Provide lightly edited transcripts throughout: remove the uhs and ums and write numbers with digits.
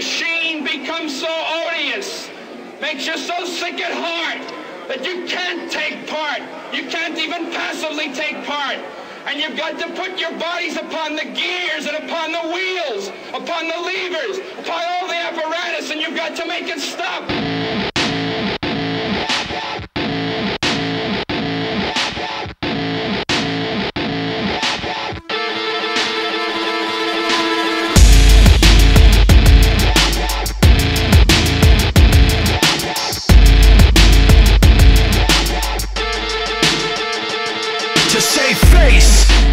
machine becomes so odious, makes you so sick at heart that you can't take part. You can't even passively take part. And you've got to put your bodies upon the gears and upon the wheels, upon the levers, upon all the apparatus, and you've got to make it stop.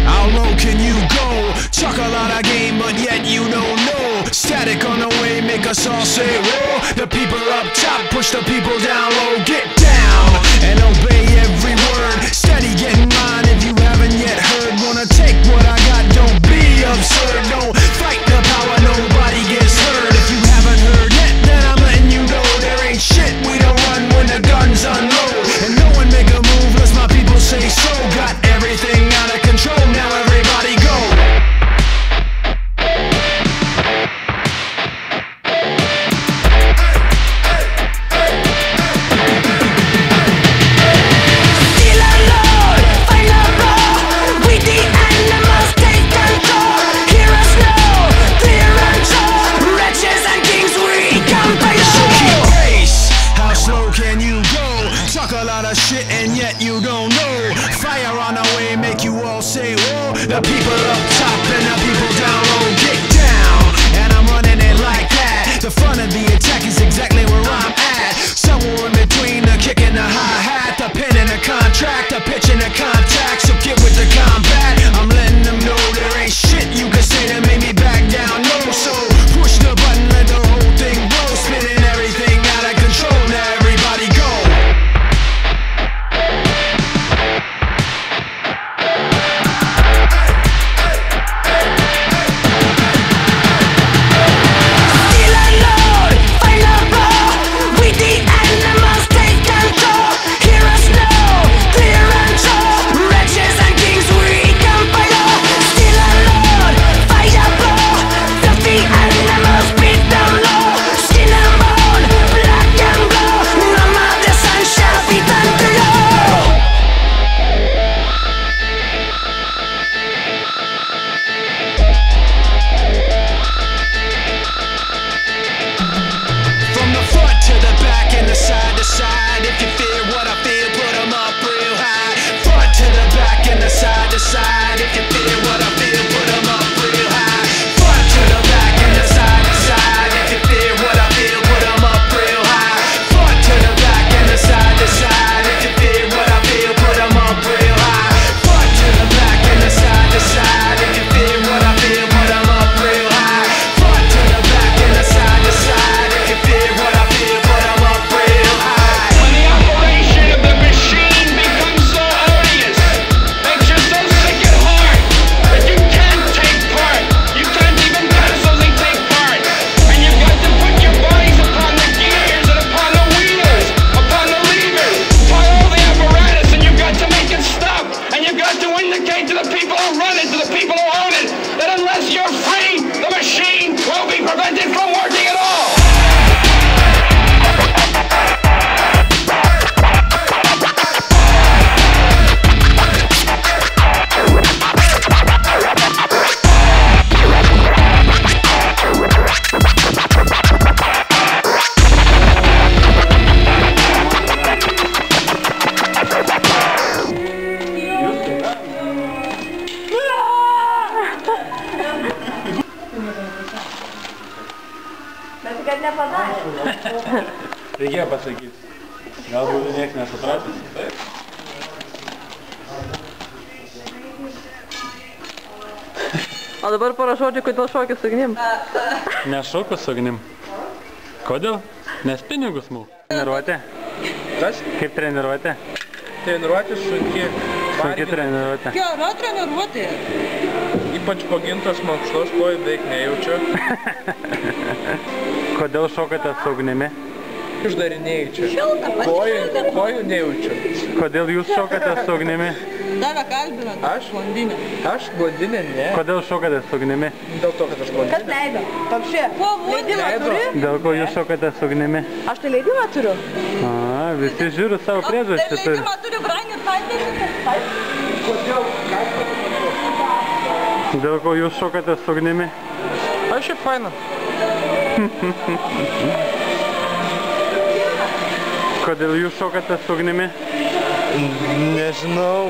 How low can you go? Chuck a lot of game, but yet you don't know. Static on the way, make us all say whoa. The people up top, push the people down low. Get down and obey every word. Steady getting mine if you haven't yet heard. Wanna take what I got, don't be absurd. Don't fight the power, nobody gets hurt. If you haven't heard yet, then I'm letting you know there ain't shit we don't run when the guns unload. And no one make a move unless my people say so. Got everything out of control, now everybody go. Still alone, find a road. We the animals take control. Hear us now, clear and show. Wretches and kings, we come by you. So keep pace, how slow can you go? Talk a lot of shit and yet you don't know. Fire on the way, make you all say whoa. The people up top and the people down low. Get down, and I'm running it like that. The front of the attack is exactly where I'm at. Somewhere in between the kick and the hi-hat, the pin and the contract, the pitch and the contact. So get with the combat. I'm letting them know there ain't shit you can say to make me back down. No, so push the button, let the whole thing blow. Spinning everything out of control, now everybody go. Still alone, find a road. We the animals take control. Hear us now, clear and show. Wretches and kings, we come by you. Still alone, fight a blow. Filthy animals beat down low. Skin and bone, black and blue. None of the sun shall be done to you. From the front to the back and the side to side. If you feel what I feel, put 'em up real high. Front to the back and the side to side. If you feel what I feel, put 'em up real high. Front to the back and the side to side. If you feel what I feel, put 'em up real high. Front to the back and the side to side. If you feel what I feel, put 'em up real high. Front to the back and the side to side. If you feel what I feel, put 'em up real high. Front to the back and the side to side. If you feel what I feel, put 'em up real high. When the operation of the machine becomes so odious, makes you so sick at heart that you can't take part. You can't even passively take part. And you've got to put your bodies upon the gears and upon the wheels, upon the levers, upon all the apparatus, and you've got to make it stop. And you've got to indicate to the people who run it, to the people who own it, that unless you're free, the machine will be prevented from working at all. Bet kad nepadarė. Reikėjo pasakyti. Galbūt nieks nesupratęs. Taip. O dabar parašodžiu, kodėl šokis su ugnim. Nešoku su ugnim. Kodėl? Nes pinigus mū. Treniruotė. Kas? Kaip treniruotė? Treniruotė sunki. Sunki treniruotė. Gera treniruotė. Ypač po gintos mankštos kojų beveik nejaučiu. Kodėl šokate su ugnimi? Uždarinėjau čia. Kojų nejaučiu. Kodėl jūs šokate su ugnimi? Tave kalbina. Aš? Blondinė. Aš blondinė, ne. Kodėl šokate su ugnimi? Dėl to, kad aš blondinė. Kas leido? Papšė. Leidimą Leido. turi? Dėl ko jūs šokate su ugnimi? Aš tai leidimą turiu. A, visi žiūri savo priežastį. Tai leidimą turiu, brangit, taip. Dėl ko jūs šokate su ugnimi? Aš šiaip faina. Kodėl jūs šokate su ugnimi? Nežinau.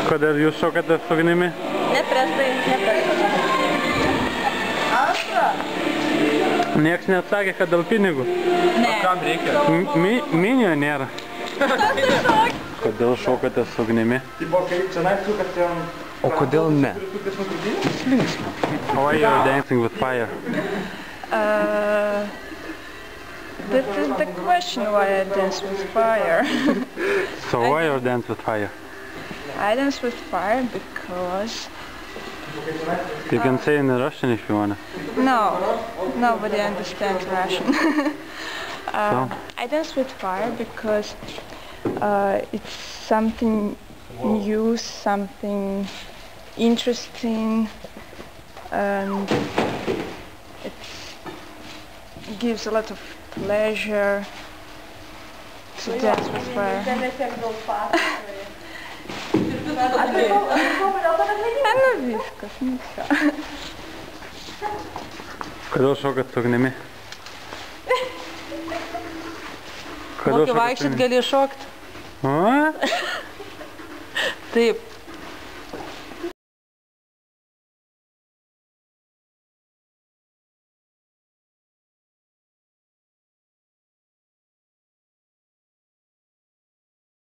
Kodėl jūs šokate su ugnimi? Ne prieš tai, ne prieš tai. Antra. Nieks neatsakė, kad dėl pinigų. Ne. Kam reikia? Minio nėra. Kodėl šokate su ugnimi? O kodėl ne? Why you're dancing with fire? That is the question why I dance with fire. So why you dance with fire? I dance with fire because You can say in Russian if you wanna. no, nobody understands Russian. I dance with fire because it's something new, something interesting, and it gives a lot of pleasure to dance with fire. Viskas, ništa. Kodėl šokat su ugnimi? Moki vaikščiot, gali šokti. O? Taip.